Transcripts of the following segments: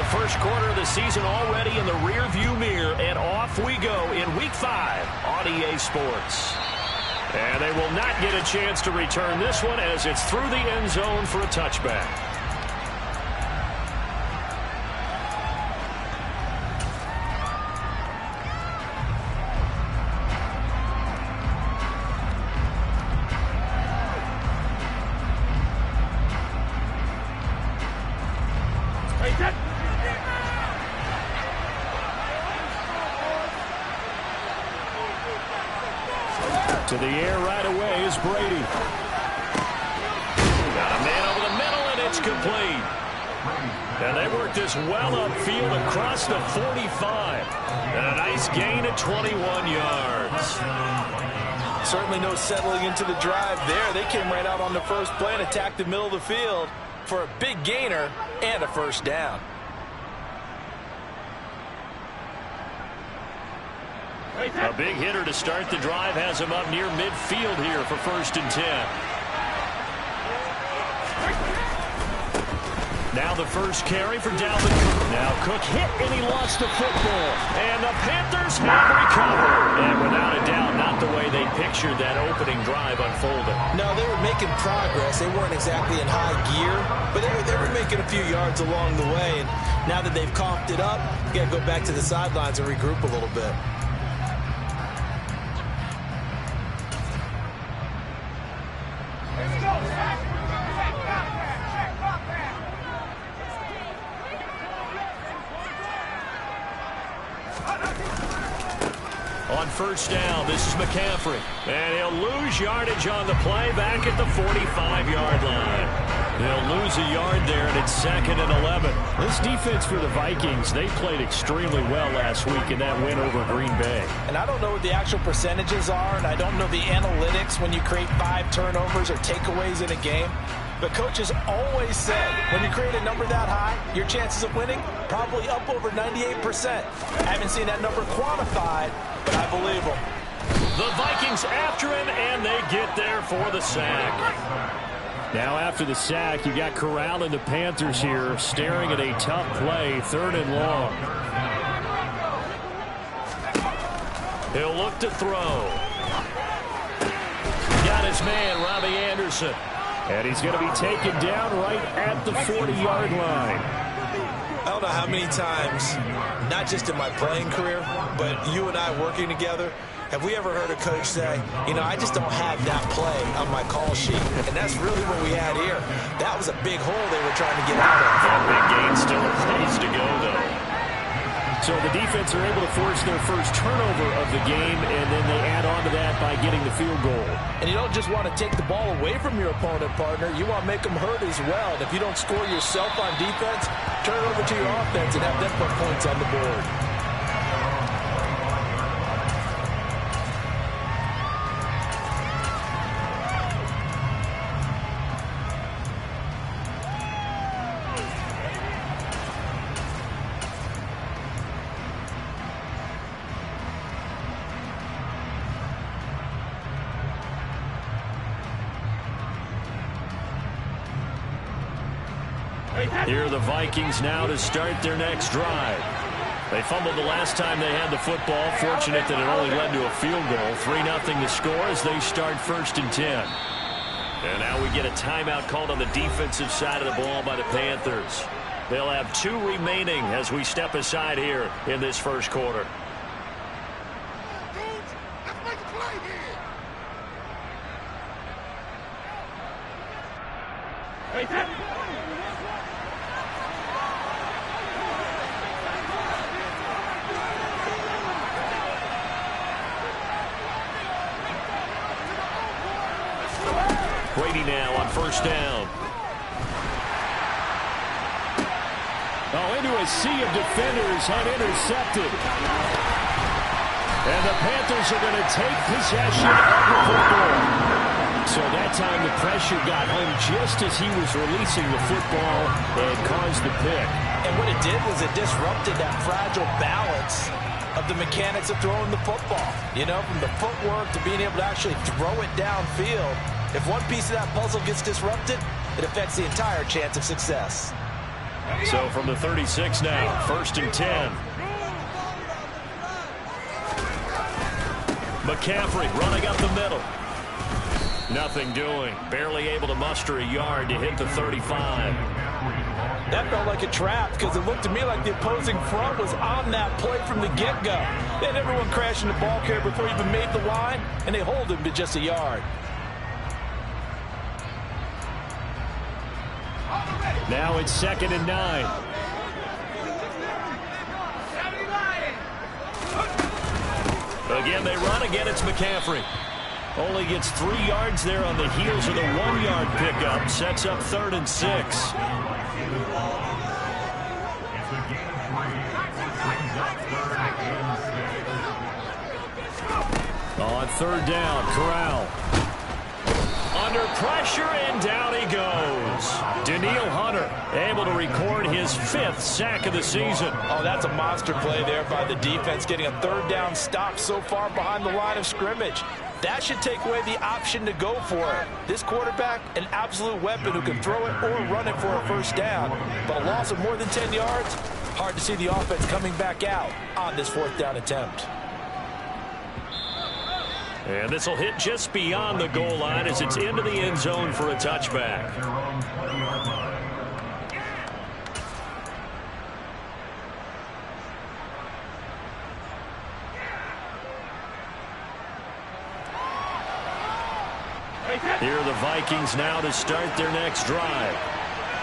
first quarter of the season already in the rearview mirror, and off we go in Week 5 on EA Sports. And they will not get a chance to return this one as it's through the end zone for a touchback. To the air right away is Brady. Got a man over the middle, and it's complete. And they work this well upfield across the 45. And a nice gain of 21 yards. Certainly no settling into the drive there. They came right out on the first play and attacked the middle of the field for a big gainer and a first down. A big hitter to start the drive has him up near midfield here for 1st and 10. Now the first carry for Dalvin Cook. Now Cook hit and he lost the football. And the Panthers have recovered. And without a doubt, not the way they pictured that opening drive unfolding. No, they were making progress. They weren't exactly in high gear, but they were making a few yards along the way. And now that they've coughed it up, you got to go back to the sidelines and regroup a little bit. On first down, this is McCaffrey. And he'll lose yardage on the play back at the 45-yard line. They'll lose a yard there, and it's 2nd and 11. This defense for the Vikings, they played extremely well last week in that win over Green Bay. And I don't know what the actual percentages are, and I don't know the analytics when you create 5 turnovers or takeaways in a game. But coaches always said, when you create a number that high, your chances of winning probably up over 98%. I haven't seen that number quantified, but I believe them. The Vikings after him, and they get there for the sack. Now after the sack, you got Corral and the Panthers here staring at a tough play, 3rd and long. He'll look to throw. Got his man, Robbie Anderson. And he's going to be taken down right at the 40-yard line. I don't know how many times, not just in my playing career, but you and I working together, have we ever heard a coach say, you know, I just don't have that play on my call sheet. And that's really what we had here. That was a big hole they were trying to get out of. That big gain still a ways to go, though. So the defense are able to force their first turnover of the game, and then they add on to that by getting the field goal. And you don't just want to take the ball away from your opponent, partner. You want to make them hurt as well. And if you don't score yourself on defense, turn it over to your offense and have them put points on the board. Here are the Vikings now to start their next drive. They fumbled the last time they had the football. Fortunate that it only led to a field goal. 3-0 the score as they start 1st and 10. And now we get a timeout called on the defensive side of the ball by the Panthers. They'll have 2 remaining as we step aside here in this first quarter. Brady now on first down. Oh, into a sea of defenders and intercepted. And the Panthers are going to take possession of the football. So that time the pressure got home just as he was releasing the football and caused the pick. And what it did was it disrupted that fragile balance of the mechanics of throwing the football. You know, from the footwork to being able to actually throw it downfield. If one piece of that puzzle gets disrupted, it affects the entire chance of success. So from the 36 now, 1st and 10. McCaffrey running up the middle. Nothing doing. Barely able to muster a yard to hit the 35. That felt like a trap because it looked to me like the opposing front was on that play from the get-go. They had everyone crashing the ball carrier before he even made the line, and they hold him to just a yard. Now it's 2nd and 9. Again, they run. Again, it's McCaffrey. Only gets 3 yards there on the heels of the 1-yard pickup. Sets up 3rd and 6. On 3rd down, Corral. Under pressure, and down he goes. Danielle Hunter able to record his 5th sack of the season. Oh, that's a monster play there by the defense, getting a 3rd down stop so far behind the line of scrimmage. That should take away the option to go for it. This quarterback, an absolute weapon who can throw it or run it for a 1st down. But a loss of more than 10 yards, hard to see the offense coming back out on this 4th down attempt. And this will hit just beyond the goal line as it's into the end zone for a touchback. Here are the Vikings now to start their next drive.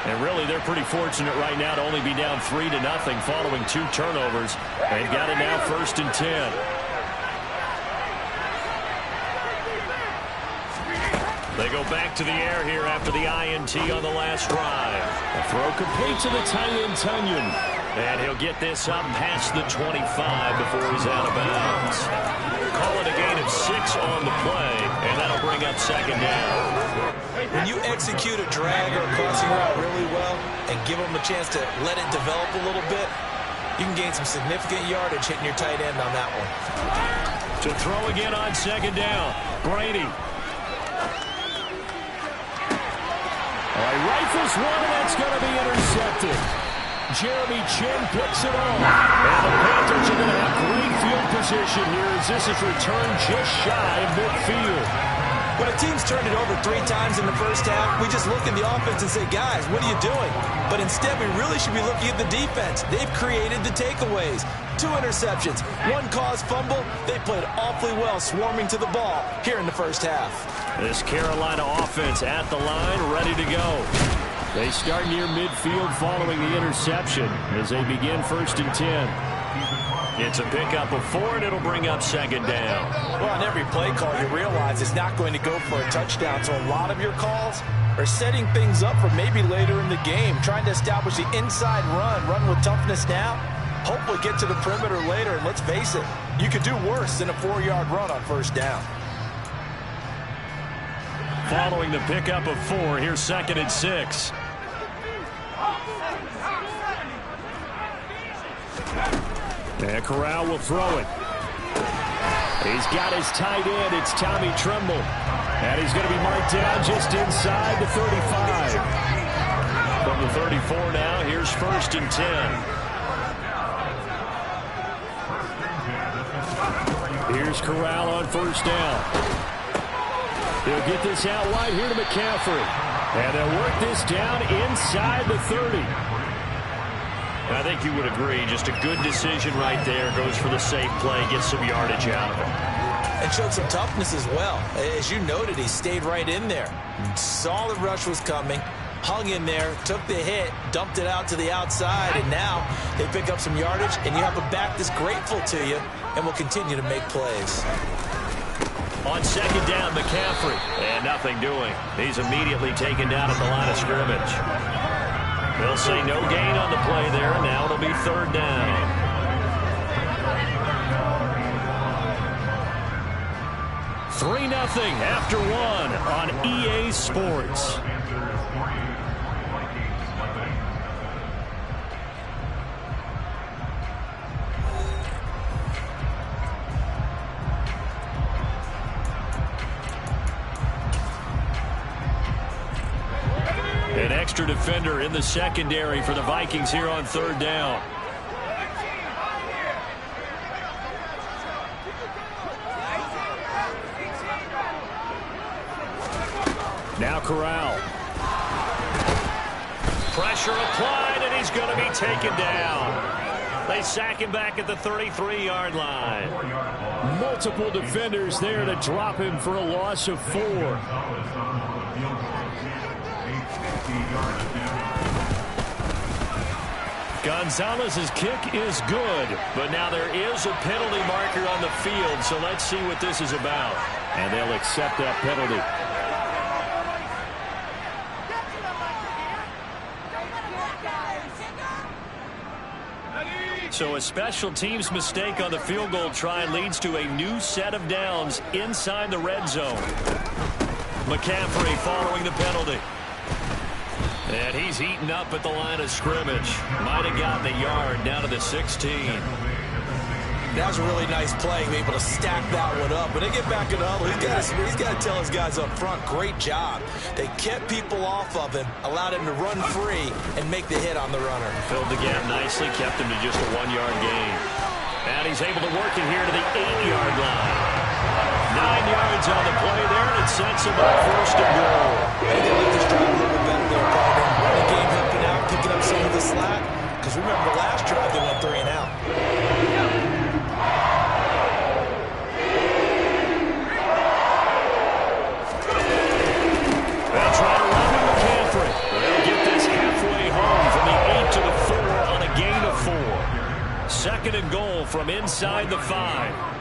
And really, they're pretty fortunate right now to only be down 3-0 following 2 turnovers. They've got it now 1st and 10. They go back to the air here after the INT on the last drive. A throw complete to the tight end, Tunyon. And he'll get this up past the 25 before he's out of bounds. Call it a gain of 6 on the play, and that'll bring up 2nd down. When you execute a drag or a crossing route really well and give them a chance to let it develop a little bit, you can gain some significant yardage hitting your tight end on that one. To throw again on 2nd down, Brady. Rifles one, and that's going to be intercepted. Jeremy Chin picks it off. And the Panthers are going to have great field position here as this is returned just shy of midfield. When a team's turned it over 3 times in the first half, we just look at the offense and say, guys, what are you doing? But instead, we really should be looking at the defense. They've created the takeaways. 2 interceptions, 1 caused fumble. They played awfully well swarming to the ball here in the first half. This Carolina offense at the line, ready to go. They start near midfield following the interception as they begin 1st and 10. It's a pickup of 4, and it'll bring up 2nd down. Well, on every play call, you realize it's not going to go for a touchdown. So a lot of your calls are setting things up for maybe later in the game, trying to establish the inside run with toughness now. Hopefully get to the perimeter later, and let's face it, you could do worse than a 4-yard run on 1st down. Following the pickup of 4, here's 2nd and 6. And Corral will throw it. He's got his tight end. It's Tommy Tremble. And he's going to be marked down just inside the 35. From the 34 now, here's 1st and 10. Here's Corral on 1st down. They'll get this out wide here to McCaffrey. And they'll work this down inside the 30. I think you would agree, just a good decision right there. Goes for the safe play, gets some yardage out of it. And showed some toughness as well. As you noted, he stayed right in there. Saw the rush was coming, hung in there, took the hit, dumped it out to the outside, and now they pick up some yardage, and you have a back that's grateful to you and will continue to make plays. On 2nd down, McCaffrey. And nothing doing. He's immediately taken down at the line of scrimmage. They'll say no gain on the play there. Now it'll be 3rd down. $3-0 after 1 on EA Sports. An extra defender in the secondary for the Vikings here on third down. Now Corral. Pressure applied, and he's going to be taken down. They sack him back at the 33-yard line. Multiple defenders there to drop him for a loss of 4. Gonzalez's kick is good, but now there is a penalty marker on the field, so let's see what this is about. And they'll accept that penalty. So a special teams mistake on the field goal try leads to a new set of downs inside the red zone. McCaffrey following the penalty. And he's eaten up at the line of scrimmage. Might have gotten a yard down to the 16. That was a really nice play, able to stack that one up. When they get back in the huddle, he's got to tell his guys up front, great job. They kept people off of him, allowed him to run free, and make the hit on the runner. Filled the gap nicely, kept him to just a 1-yard gain. And he's able to work it here to the 8-yard line. 9 yards on the play there, and it sets him up first and goal. Hey, they like this drive a little bit better there, partner. Running game helping out, picking up some of the slack. Because remember, the last drive, they went 3 and out. They'll try to run with McCaffrey. They'll get this halfway home from the 8 to the 4 on a gain of 4. Second and goal from inside the 5.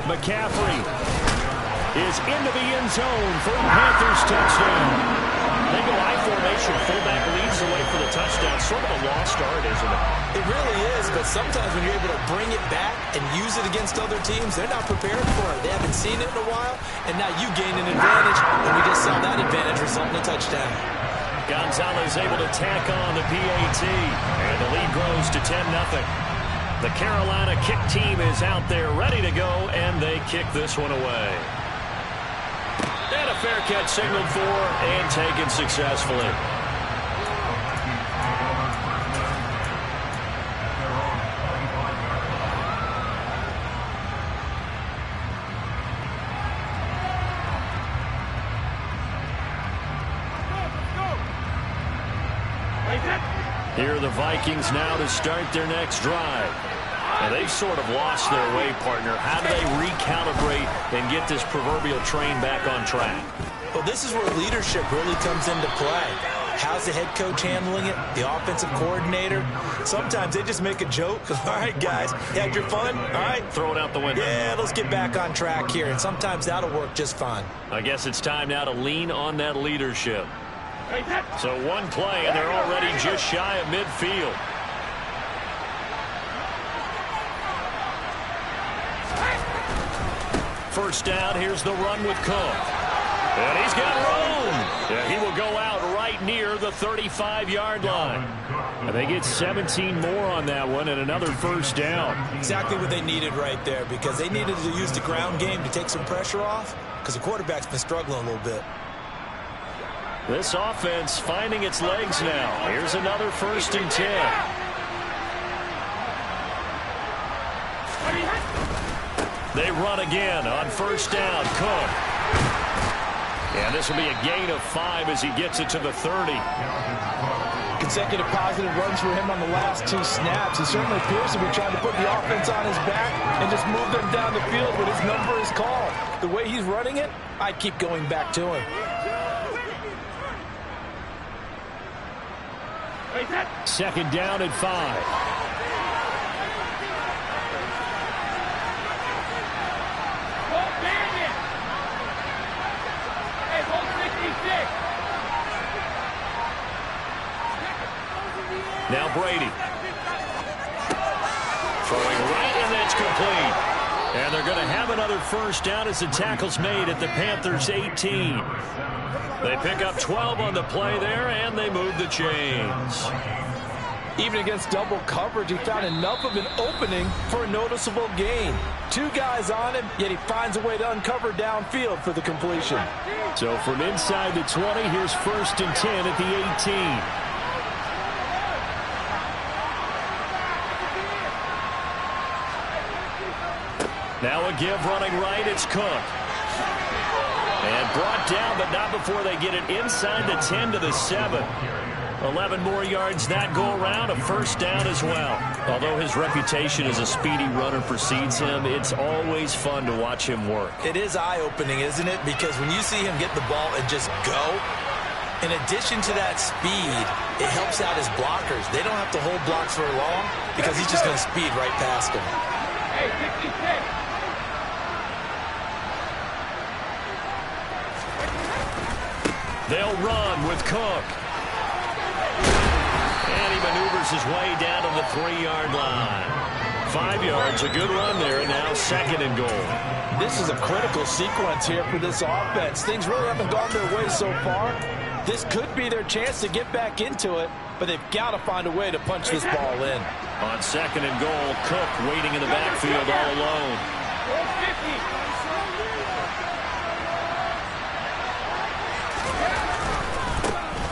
McCaffrey is into the end zone for the Panthers touchdown. They go I formation, fullback leads the way for the touchdown. Sort of a lost art, isn't it? It really is, but sometimes when you're able to bring it back and use it against other teams, they're not prepared for it. They haven't seen it in a while, and now you gain an advantage, and we just saw that advantage result in a touchdown. Gonzalez able to tack on the PAT, and the lead grows to 10-0. The Carolina kick team is out there ready to go, and they kick this one away. And a fair catch signaled for and taken successfully. Here are the Vikings now to start their next drive. And they've sort of lost their way, partner. How do they recalibrate and get this proverbial train back on track? Well, this is where leadership really comes into play. How's the head coach handling it? The offensive coordinator? Sometimes they just make a joke. All right, guys, you had your fun? All right. Throw it out the window. Yeah, let's get back on track here. And sometimes that'll work just fine. I guess it's time now to lean on that leadership. So one play, and they're already just shy of midfield. First down, here's the run with Cook. And he's got room. Yeah, he will go out right near the 35-yard line. And they get 17 more on that one and another first down. Exactly what they needed right there, because they needed to use the ground game to take some pressure off, because the quarterback's been struggling a little bit. This offense finding its legs now. Here's another 1st and 10. They run again on first down. Cook. And this will be a gain of 5 as he gets it to the 30. Consecutive positive runs for him on the last 2 snaps. He certainly appears to be trying to put the offense on his back and just move them down the field when his number is called. The way he's running it, I'd keep going back to him. Second down at 5. Now Brady. Throwing right, and that's complete. And they're going to have another first down as the tackle's made at the Panthers' 18. They pick up 12 on the play there, and they move the chains. Even against double coverage, he found enough of an opening for a noticeable gain. 2 guys on him, yet he finds a way to uncover downfield for the completion. So from inside the 20, here's 1st and 10 at the 18. Now a give running right, it's Cook. And brought down, but not before they get it inside the 10 to the 7. 11 more yards that go around, a 1st down as well. Although his reputation as a speedy runner precedes him, it's always fun to watch him work. It is eye-opening, isn't it? Because when you see him get the ball and just go, in addition to that speed, it helps out his blockers. They don't have to hold blocks for long because he's just going to speed right past them. Hey, 66. They'll run with Cook. And he maneuvers his way down to the 3-yard line. 5 yards, a good run there, and now 2nd and goal. This is a critical sequence here for this offense. Things really haven't gone their way so far. This could be their chance to get back into it, but they've got to find a way to punch this ball in. On 2nd and goal, Cook waiting in the backfield all alone.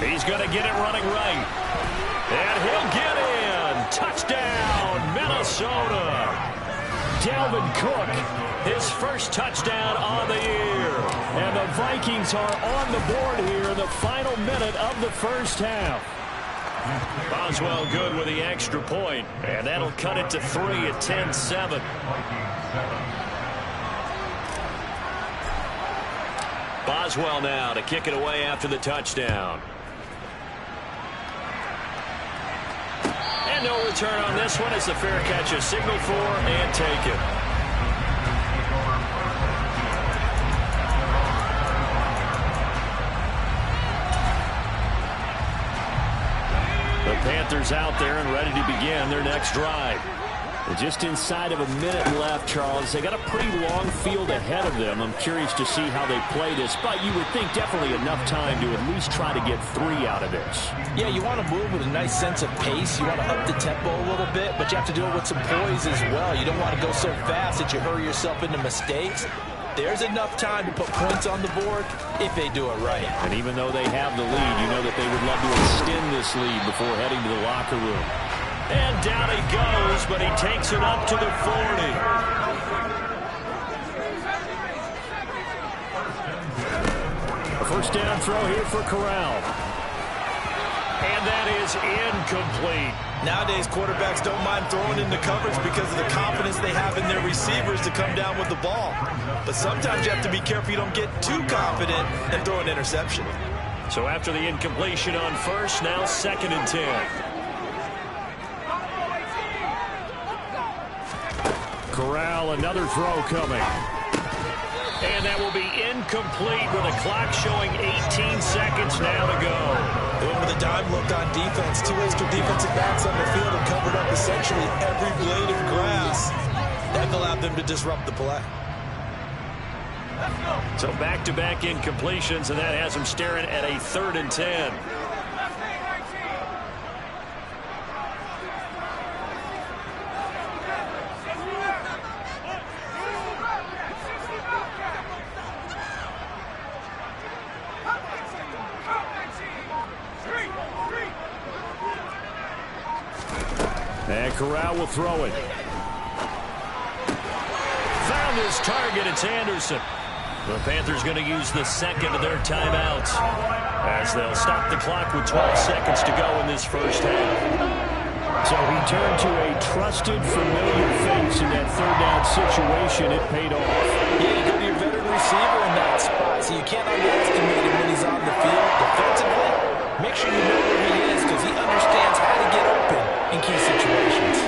He's going to get it running right. And he'll get in. Touchdown, Minnesota. Dalvin Cook, his first touchdown on the year. And the Vikings are on the board here in the final minute of the 1st half. Boswell good with the extra point. And that'll cut it to 3 at 10-7. Boswell now to kick it away after the touchdown. And no return on this one as the fair catch is signaled for and taken. The Panthers out there and ready to begin their next drive. Just inside of a minute left, Charles. They got a pretty long field ahead of them. I'm curious to see how they play this, but you would think definitely enough time to at least try to get 3 out of this. Yeah, you want to move with a nice sense of pace. You want to up the tempo a little bit, but you have to do it with some poise as well. You don't want to go so fast that you hurry yourself into mistakes. There's enough time to put points on the board if they do it right. And even though they have the lead, you know that they would love to extend this lead before heading to the locker room. And down he goes, but he takes it up to the 40. A 1st down throw here for Corral. And that is incomplete. Nowadays, quarterbacks don't mind throwing into coverage because of the confidence they have in their receivers to come down with the ball. But sometimes you have to be careful you don't get too confident and throw an interception. So after the incompletion on 1st, now 2nd and 10. Corral, another throw coming. And that will be incomplete with the clock showing 18 seconds now to go. They went with a dime look on defense. 2 extra defensive backs on the field and covered up essentially every blade of grass. That allowed them to disrupt the play. So back-to-back incompletions, and that has them staring at a 3rd and 10. And Corral will throw it. Found his target. It's Anderson. The Panthers going to use the 2nd of their timeouts as they'll stop the clock with 12 seconds to go in this 1st half. So he turned to a trusted, familiar face in that 3rd down situation. It paid off. Yeah, you go to your veteran receiver in that spot, so you can't underestimate him when he's on the field. Defensively, make sure you know where he is because he understands how to get open in key situations.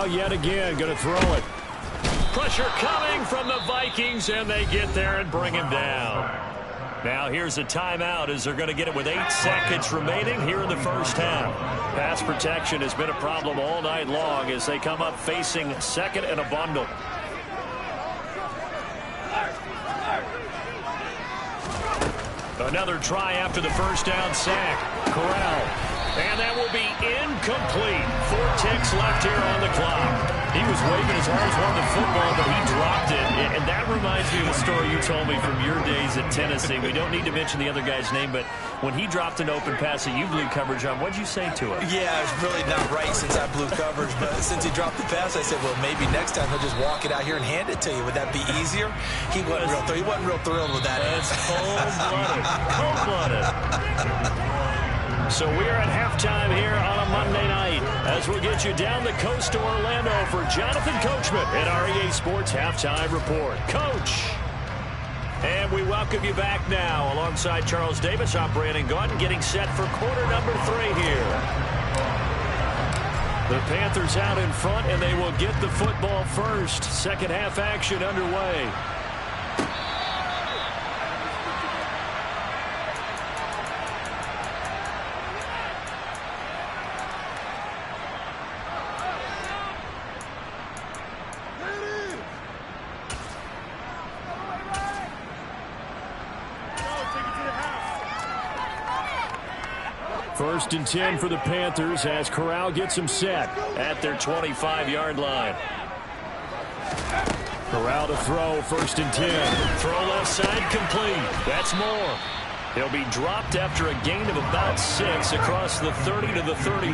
Yet again, going to throw it. Pressure coming from the Vikings, and they get there and bring him down. Now here's a timeout as they're going to get it with 8 seconds remaining here in the first half. Pass protection has been a problem all night long as they come up facing second and a bundle. Another try after the first down sack. Corral. And that will be incomplete. 4 ticks left here on the clock. He was waving his arms wanting the football, but he dropped it. And that reminds me of a story you told me from your days at Tennessee. We don't need to mention the other guy's name, but when he dropped an open pass that you blew coverage on, what did you say to him? Yeah, it's really not right since I blew coverage, but since he dropped the pass, I said, well, maybe next time he'll just walk it out here and hand it to you. Would that be easier? He wasn't real thrilled with that. That's cold-blooded. Cold-blooded. So we are at halftime here on a Monday night as we get you down the coast to Orlando for Jonathan Coachman at our EA Sports Halftime Report. Coach! And we welcome you back now alongside Charles Davis. I'm Brandon Gaudin getting set for quarter number 3 here. The Panthers out in front, and they will get the football first. Second half action underway. First and 10 for the Panthers as Corral gets them set at their 25-yard line. Corral to throw, first and 10. Throw left side complete. That's more. He'll be dropped after a gain of about 6 across the 30 to the 31.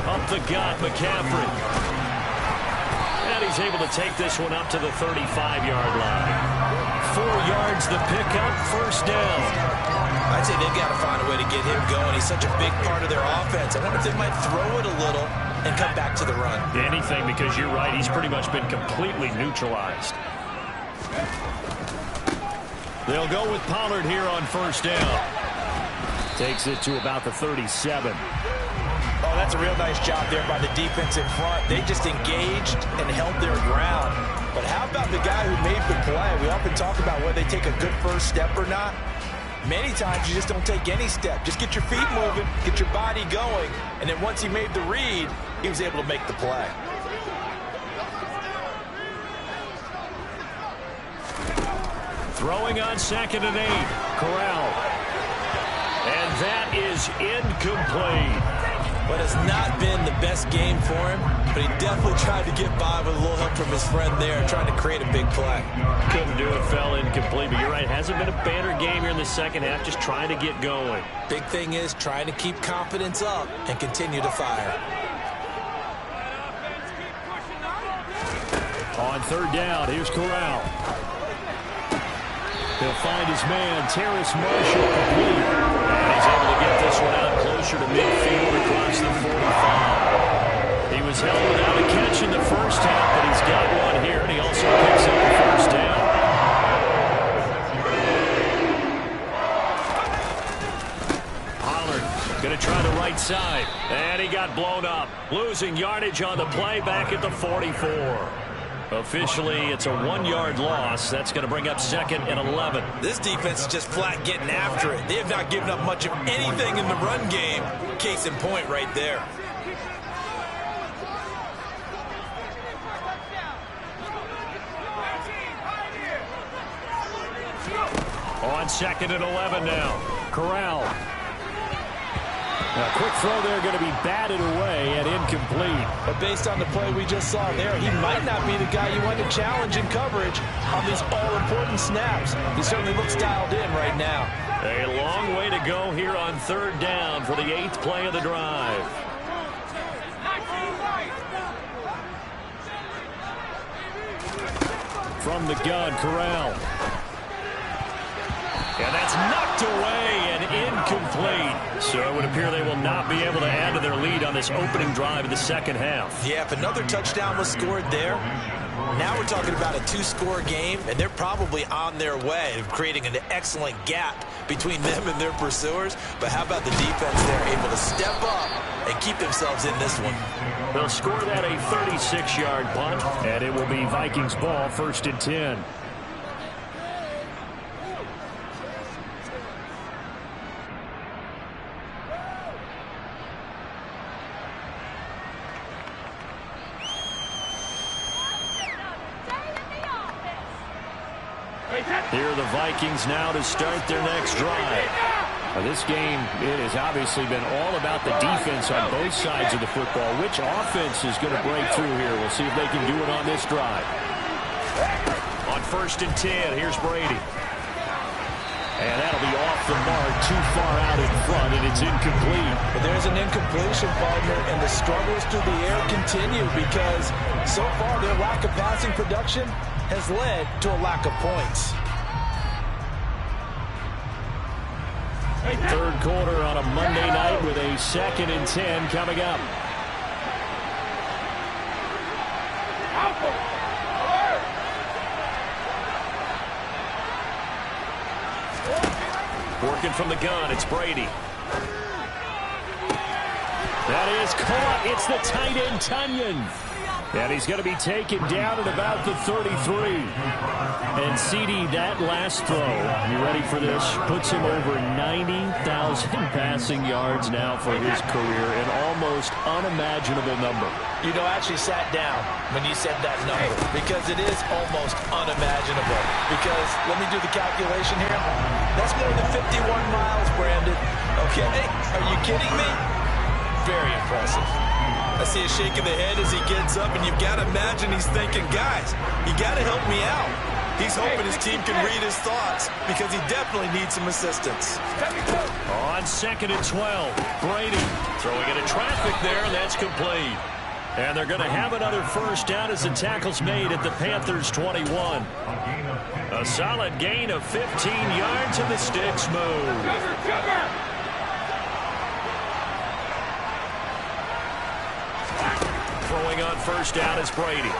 Up the gut, McCaffrey. And he's able to take this one up to the 35-yard line. 4 yards the pickup, first down. I'd say they've got to find a way to get him going. He's such a big part of their offense. I wonder if they might throw it a little and come back to the run. Anything, because you're right. He's pretty much been completely neutralized. They'll go with Pollard here on first down. Takes it to about the 37. Oh, that's a real nice job there by the defense in front. They just engaged and held their ground. But how about the guy who made the play? We often talk about whether they take a good first step or not. Many times you just don't take any step. Just get your feet moving, get your body going, and then once he made the read, he was able to make the play. Throwing on second and 8. Corral. And that is incomplete. But it's not been the best game for him, but he definitely tried to get by with a little help from his friend there, trying to create a big play. Couldn't do it, fell incomplete, but you're right, hasn't been a banner game here in the second half, just trying to get going. Big thing is trying to keep confidence up and continue to fire. On third down, here's Corral. He'll find his man, Terrace Marshall, complete. And he's able to get this one out closer to midfield across the 45. He was held without a catch in the first half, but he's got one here, and he also picks up the first down. Pollard going to try the right side, and he got blown up. Losing yardage on the play back at the 44. Officially, it's a 1-yard loss. That's going to bring up second and 11. This defense is just flat getting after it. They have not given up much of anything in the run game. Case in point right there. On second and 11 now. Corral. A quick throw there going to be batted away and incomplete. But based on the play we just saw there, he might not be the guy you want to challenge in coverage on these all-important snaps. He certainly looks dialed in right now. A long way to go here on third down for the 8th play of the drive. From the gun, Corral. And that's knocked away and incomplete. So it would appear they will not be able to add to their lead on this opening drive of the second half. Yeah, if another touchdown was scored there, now we're talking about a 2-score game, and they're probably on their way of creating an excellent gap between them and their pursuers. But how about the defense there, able to step up and keep themselves in this one. They'll score that a 36-yard punt, and it will be Vikings ball, 1st and 10. Here are the Vikings now to start their next drive. This game, it has obviously been all about the defense on both sides of the football. Which offense is going to break through here? We'll see if they can do it on this drive. On 1st and 10, here's Brady. And that'll be off the mark, too far out in front, and it's incomplete. But there's an incompletion, partner, and the struggles through the air continue because so far their lack of passing production has led to a lack of points. 3rd quarter on a Monday night with a 2nd and 10 coming up. Working from the gun, it's Brady. That is caught. It's the tight end, Tunyon. And he's going to be taken down at about the 33. And CD, that last throw, you ready for this? Puts him over 90,000 passing yards now for his career, an almost unimaginable number. You know, I actually sat down when you said that number because it is almost unimaginable. Because, let me do the calculation here. That's more than 51 miles, Brandon. Okay? Are you kidding me? Very impressive. I see a shake of the head as he gets up, and you've got to imagine he's thinking, guys, you got to help me out. He's hoping his team can read his thoughts because he definitely needs some assistance. On 2nd and 12, Brady throwing into traffic there, and that's complete. And they're going to have another 1st down as the tackle's made at the Panthers' 21. A solid gain of 15 yards, and the sticks move. Throwing on 1st down is Brady.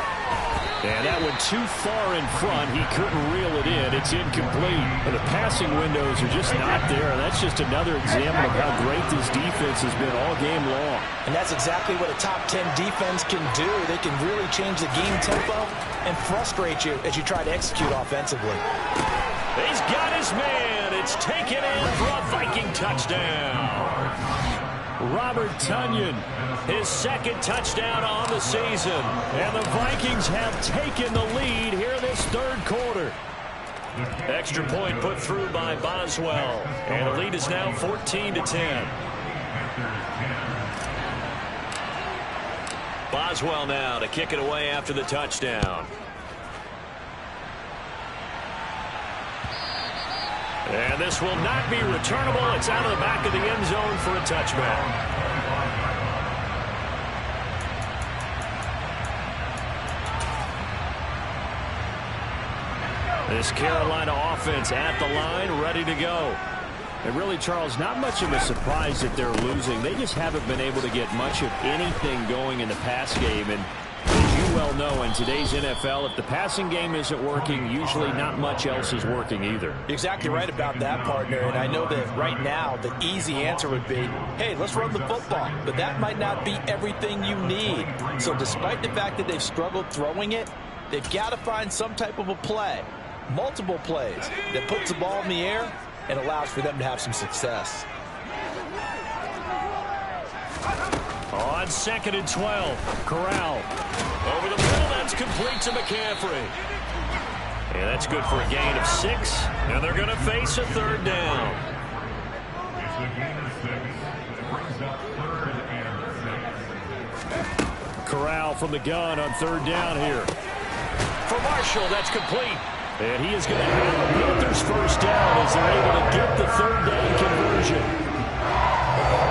And that one too far in front. He couldn't reel it in. It's incomplete. And the passing windows are just not there. And that's just another example of how great this defense has been all game long. And that's exactly what a top 10 defense can do. They can really change the game tempo and frustrate you as you try to execute offensively. He's got his man. It's taken in for a Viking touchdown. Robert Tunyon, his 2nd touchdown on the season. And the Vikings have taken the lead here in this 3rd quarter. Extra point put through by Boswell. And the lead is now 14-10. Boswell now to kick it away after the touchdown. And this will not be returnable. It's out of the back of the end zone for a touchback. This Carolina offense at the line, ready to go. And really, Charles, not much of a surprise that they're losing. They just haven't been able to get much of anything going in the pass game. And as you well know, in today's NFL, if the passing game isn't working, usually not much else is working either. You're exactly right about that, partner. And I know that right now the easy answer would be, hey, let's run the football. But that might not be everything you need. So despite the fact that they've struggled throwing it, they've got to find some type of a play, multiple plays, that puts the ball in the air and allows for them to have some success. On 2nd and 12, Corral. Over the middle, that's complete to McCaffrey. And that's good for a gain of 6. And they're going to face a 3rd down. Corral from the gun on 3rd down here. For Marshall, that's complete. And he is going to have the Panthers' 1st down as they're able to get the 3rd down conversion.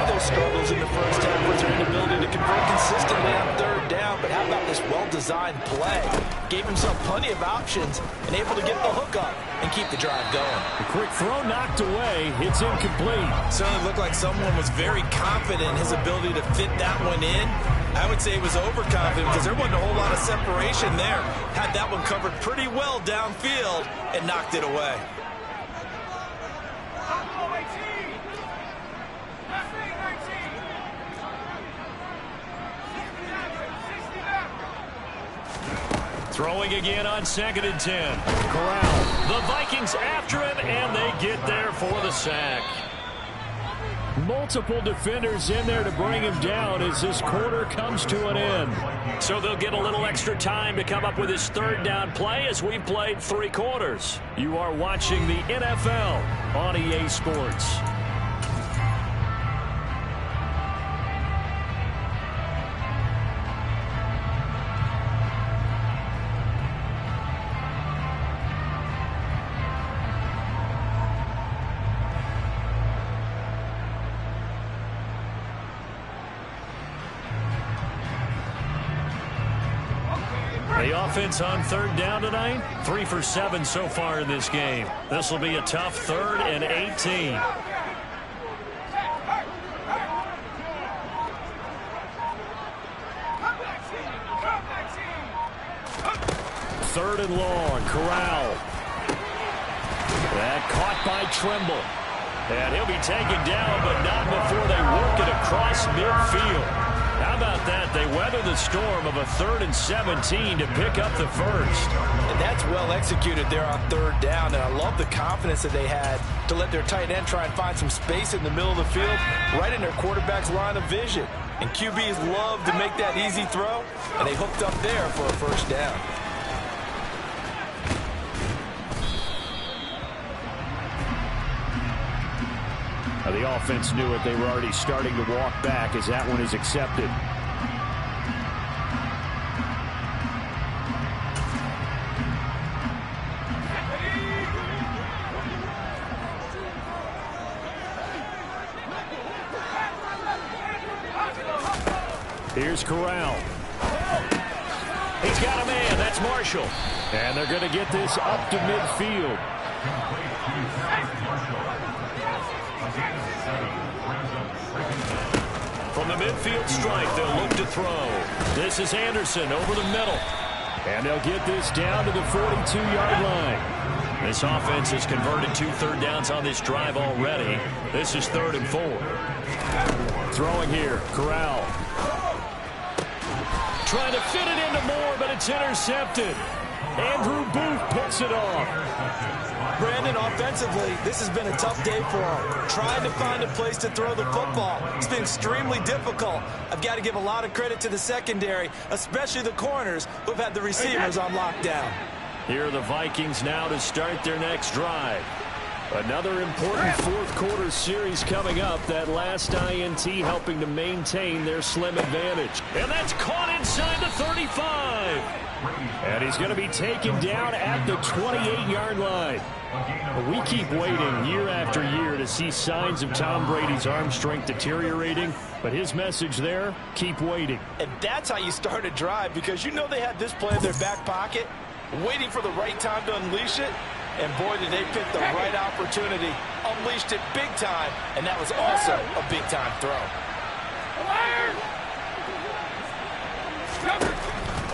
Their struggles in the first half was their inability to convert consistently on 3rd down, but how about this well-designed play? Gave himself plenty of options and able to get the hook up and keep the drive going. The quick throw knocked away. It's incomplete. Certainly looked like someone was very confident in his ability to fit that one in. I would say he was overconfident because there wasn't a whole lot of separation there. Had that one covered pretty well downfield and knocked it away. Throwing again on 2nd and 10. Corral. The Vikings after him, and they get there for the sack. Multiple defenders in there to bring him down as this quarter comes to an end. So they'll get a little extra time to come up with his 3rd down play as we've played 3 quarters. You are watching the NFL on EA Sports. The offense on 3rd down tonight, 3 for 7 so far in this game. This will be a tough 3rd and 18. Third and long, Corral. That caught by Trimble. And he'll be taken down, but not before they work it across midfield. How about that? They weather the storm of a 3rd and 17 to pick up the first. And that's well executed there on 3rd down. And I love the confidence that they had to let their tight end try and find some space in the middle of the field, right in their quarterback's line of vision. And QBs love to make that easy throw, and they hooked up there for a 1st down. The offense knew it. They were already starting to walk back as that one is accepted. Here's Corral. He's got a man. That's Marshall. And they're going to get this up to midfield. From the midfield strike, they'll look to throw. This is Anderson over the middle. And they'll get this down to the 42-yard line. This offense has converted 2 third downs on this drive already. This is 3rd and 4. Throwing here, Corral. Trying to fit it into Moore, but it's intercepted. Andrew Booth picks it off. Brandon, offensively, this has been a tough day for him. Trying to find a place to throw the football. It's been extremely difficult. I've got to give a lot of credit to the secondary, especially the corners who've had the receivers on lockdown. Here are the Vikings now to start their next drive. Another important 4th quarter series coming up. That last INT helping to maintain their slim advantage. And that's caught inside the 35. And he's going to be taken down at the 28-yard line. We keep waiting year after year to see signs of Tom Brady's arm strength deteriorating. But his message there, keep waiting. And that's how you start a drive, because you know they had this play in their back pocket, waiting for the right time to unleash it. And boy, did they pick the right opportunity. Unleashed it big time, and that was also a big-time throw.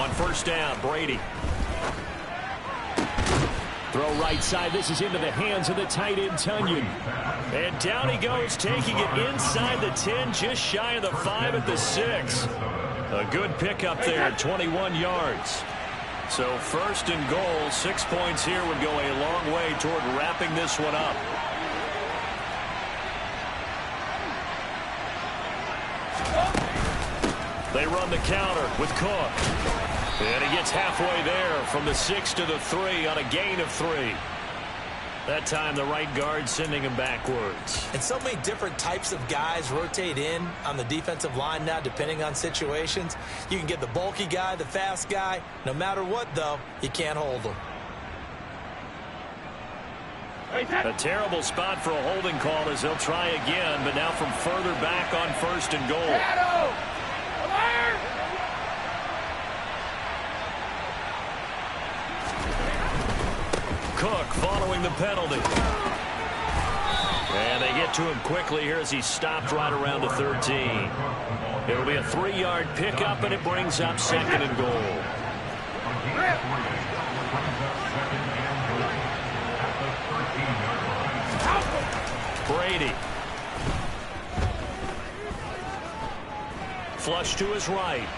On 1st down, Brady. Throw right side. This is into the hands of the tight end, Tunyon. And down he goes, taking it inside the 10, just shy of the 5 at the 6. A good pickup there, 21 yards. So 1st and goal, 6 points here would go a long way toward wrapping this one up. They run the counter with Cook. And he gets halfway there from the 6 to the 3 on a gain of 3. That time the right guard sending him backwards. And so many different types of guys rotate in on the defensive line now, depending on situations. You can get the bulky guy, the fast guy. No matter what, though, you can't hold them. A terrible spot for a holding call as they'll try again, but now from further back on 1st and goal. Cook following the penalty. And they get to him quickly here as he stopped right around the 13. It'll be a 3-yard pickup, and it brings up 2nd and goal. Brady. Flush to his right.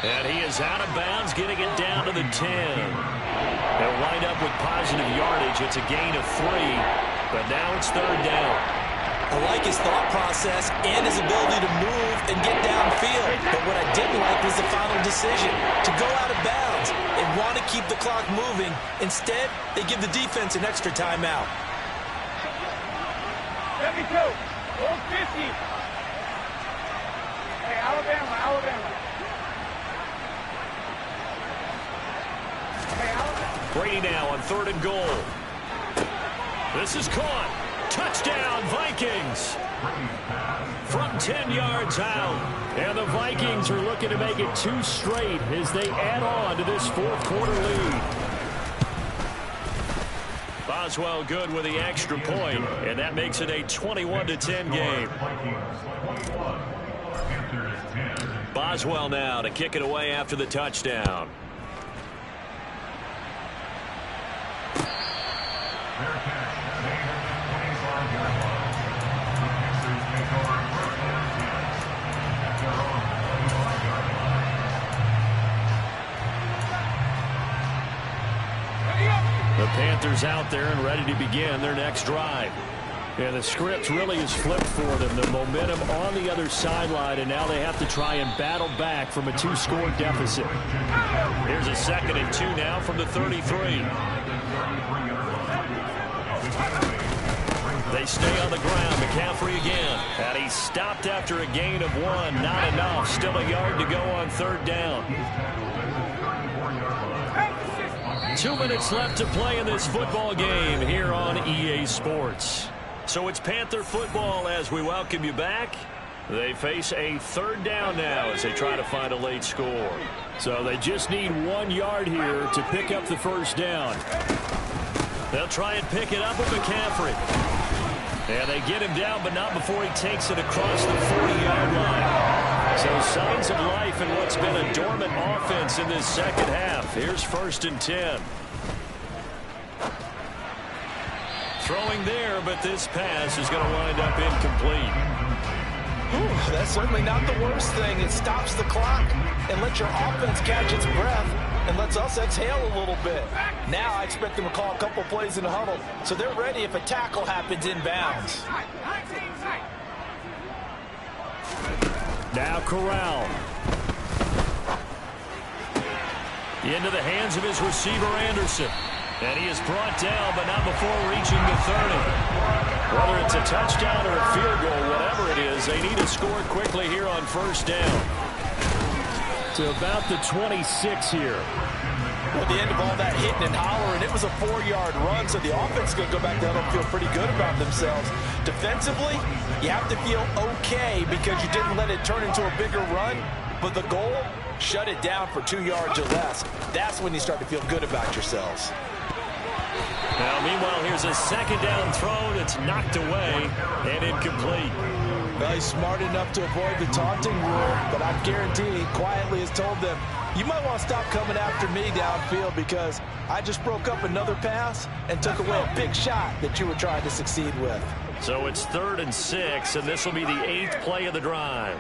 And he is out of bounds, getting it down to the 10. They'll wind up with positive yardage. It's a gain of 3, but now it's third down. I like his thought process and his ability to move and get downfield. But what I didn't like was the final decision to go out of bounds and want to keep the clock moving. Instead, they give the defense an extra timeout. Let me go. 50. Hey, Alabama. Brady now on 3rd and goal. This is caught. Touchdown, Vikings. From 10 yards out. And the Vikings are looking to make it 2 straight as they add on to this 4th quarter lead. Boswell good with the extra point, and that makes it a 21-10 game. Boswell now to kick it away after the touchdown. The Panthers out there and ready to begin their next drive. And the script really is flipped for them. The momentum on the other sideline, and now they have to try and battle back from a 2-score deficit. Here's a 2nd and 2 now from the 33. They stay on the ground. McCaffrey again. And he's stopped after a gain of 1. Not enough. Still a yard to go on 3rd down. 2 minutes left to play in this football game here on EA Sports. So it's Panther football as we welcome you back. They face a 3rd down now as they try to find a late score. So they just need 1 yard here to pick up the 1st down. They'll try and pick it up with McCaffrey. And they get him down, but not before he takes it across the 40-yard line. So signs of life in what's been a dormant offense in this 2nd half. Here's 1st and 10. Throwing there, but this pass is going to wind up incomplete. Ooh, that's certainly not the worst thing. It stops the clock and lets your offense catch its breath and lets us exhale a little bit. Now I expect them to call a couple plays in the huddle, so they're ready if a tackle happens inbounds. Now Corral. Into the hands of his receiver, Anderson. And he is brought down, but not before reaching the 30. Whether it's a touchdown or a field goal, whatever it is, they need to score quickly here on 1st down. To about the 26 here. At the end of all that hitting and hollering, it was a 4-yard run, so the offense is going to go back down and feel pretty good about themselves. Defensively, you have to feel okay because you didn't let it turn into a bigger run, but the goal, shut it down for 2 yards or less. That's when you start to feel good about yourselves. Now, meanwhile, here's a 2nd down throw that's knocked away and incomplete. Well, he's smart enough to avoid the taunting rule, but I guarantee he quietly has told them, you might want to stop coming after me downfield because I just broke up another pass and took away a big shot that you were trying to succeed with. So it's 3rd and 6, and this will be the 8th play of the drive.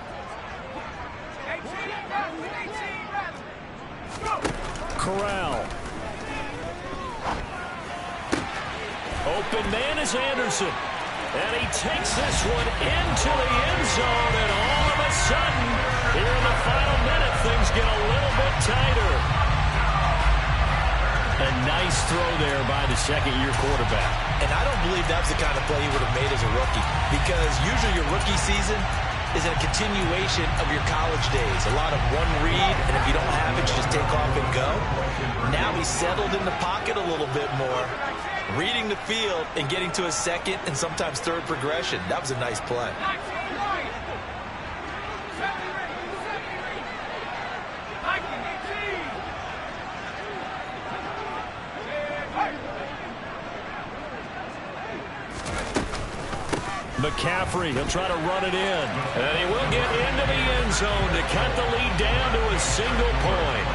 Corral. Open man is Anderson. And he takes this one into the end zone, and all of a sudden, here in the final minute, things get a little bit tighter. A nice throw there by the 2nd-year quarterback. And I don't believe that's the kind of play he would have made as a rookie, because usually your rookie season is a continuation of your college days. A lot of one read, and if you don't have it, you just take off and go. Now he's settled in the pocket a little bit more, reading the field and getting to a 2nd and sometimes 3rd progression. That was a nice play. McCaffrey, he'll try to run it in. And he will get into the end zone to cut the lead down to a single point.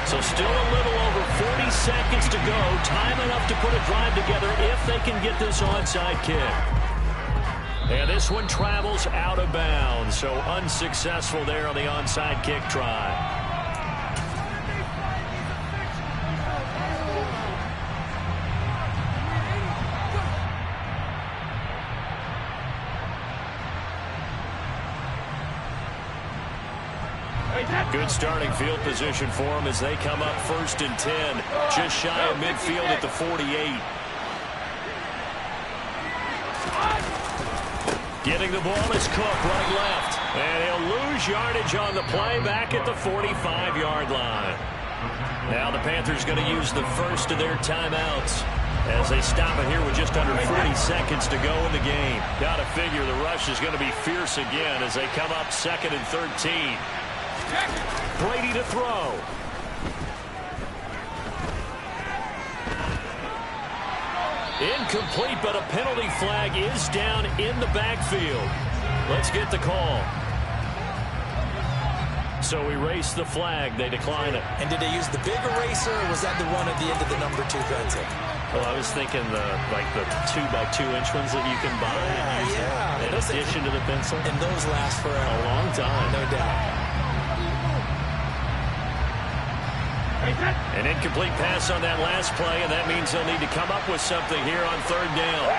So still a little over 40 seconds to go. Time enough to put a drive together if they can get this onside kick. And this one travels out of bounds. So unsuccessful there on the onside kick try. Good starting field position for them as they come up 1st and 10. Just shy of midfield at the 48. Getting the ball is Cook, right left. And he'll lose yardage on the play back at the 45-yard line. Now the Panthers going to use the first of their timeouts as they stop it here with just under 40 seconds to go in the game. Got to figure the rush is going to be fierce again as they come up 2nd and 13. Brady to throw. Incomplete, but a penalty flag is down in the backfield. Let's get the call. So erase the flag. They decline it. And did they use the big eraser, or was that the one at the end of the number 2 pencil? Well, I was thinking the 2x2-inch ones that you can buy in addition to the pencil. And those last for a long time. No doubt. An incomplete pass on that last play, and that means they'll need to come up with something here on 3rd down.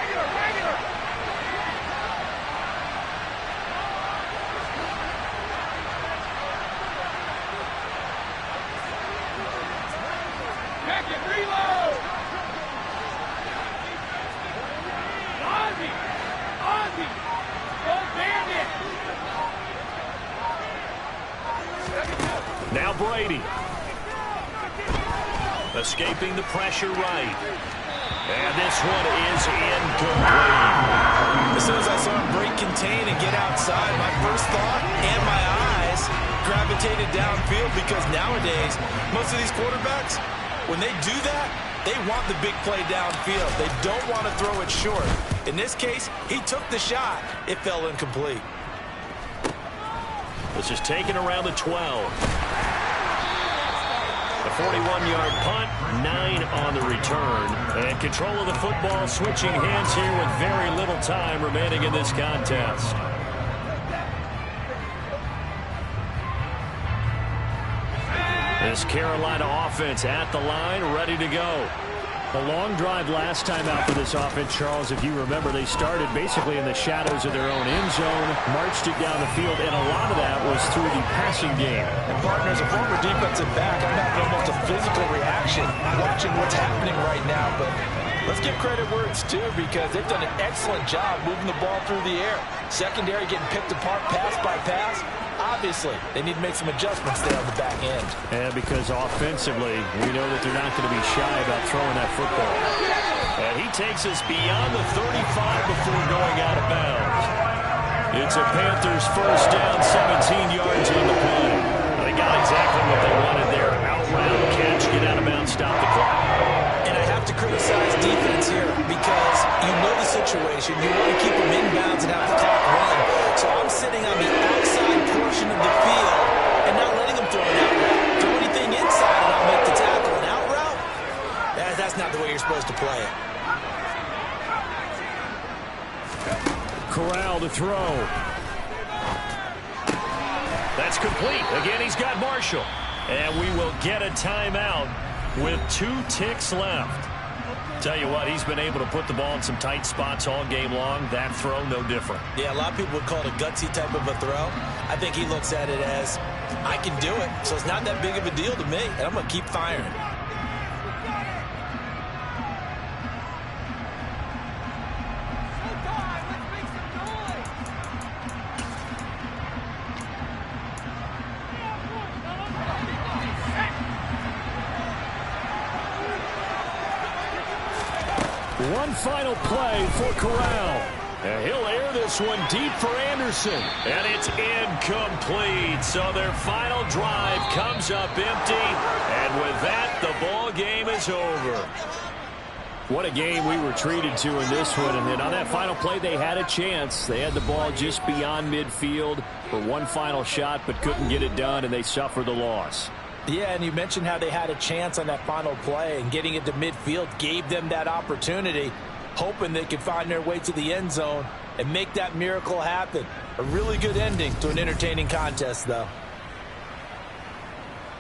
Now Brady. Escaping the pressure right. And this one is incomplete. As soon as I saw him break contain and get outside, my first thought and my eyes gravitated downfield, because nowadays, most of these quarterbacks, when they do that, they want the big play downfield. They don't want to throw it short. In this case, he took the shot. It fell incomplete. This is taken around the 12. The 41-yard punt, 9 on the return. And control of the football switching hands here with very little time remaining in this contest. This Carolina offense at the line, ready to go. A long drive last time out for this offense, Charles. If you remember, they started basically in the shadows of their own end zone, marched it down the field, and a lot of that was through the passing game. And partner, as a former defensive back, I'm having almost a physical reaction watching what's happening right now. But let's give credit where it's due, because they've done an excellent job moving the ball through the air. Secondary getting picked apart pass by pass. Obviously, they need to make some adjustments there on the back end. And because offensively, we know that they're not going to be shy about throwing that football. And he takes us beyond the 35 before going out of bounds. It's a Panthers first down, 17 yards on the play. They got exactly what they wanted there. Out route, catch, get out of bounds, stop the clock. And I have to criticize defense here, because you know the situation. You want to keep them inbounds and have the clock run. So I'm sitting on the outside portion of the field and not letting them throw an out route. Throw anything inside and I'll make the tackle. An out route? That's not the way you're supposed to play it. Corral to throw. That's complete. Again, he's got Marshall. And we will get a timeout with 2 ticks left. Tell you what, he's been able to put the ball in some tight spots all game long. That throw, no different. Yeah, a lot of people would call it a gutsy type of a throw. I think he looks at it as, I can do it, so it's not that big of a deal to me, and I'm going to keep firing. One final play for Corral. And he'll air this one deep for Anderson. And it's incomplete. So their final drive comes up empty. And with that, the ball game is over. What a game we were treated to in this one. And then on that final play, they had a chance. They had the ball just beyond midfield for one final shot, but couldn't get it done, and they suffered the loss. Yeah, and you mentioned how they had a chance on that final play, and getting it to midfield gave them that opportunity, hoping they could find their way to the end zone and make that miracle happen. A really good ending to an entertaining contest, though.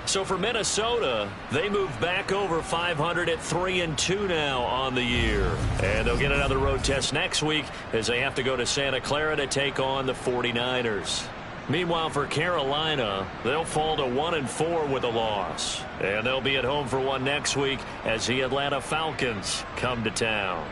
So for Minnesota, they move back over 500 at 3-2 now on the year. And they'll get another road test next week as they have to go to Santa Clara to take on the 49ers. Meanwhile, for Carolina, they'll fall to 1-4 with a loss. And they'll be at home for one next week as the Atlanta Falcons come to town.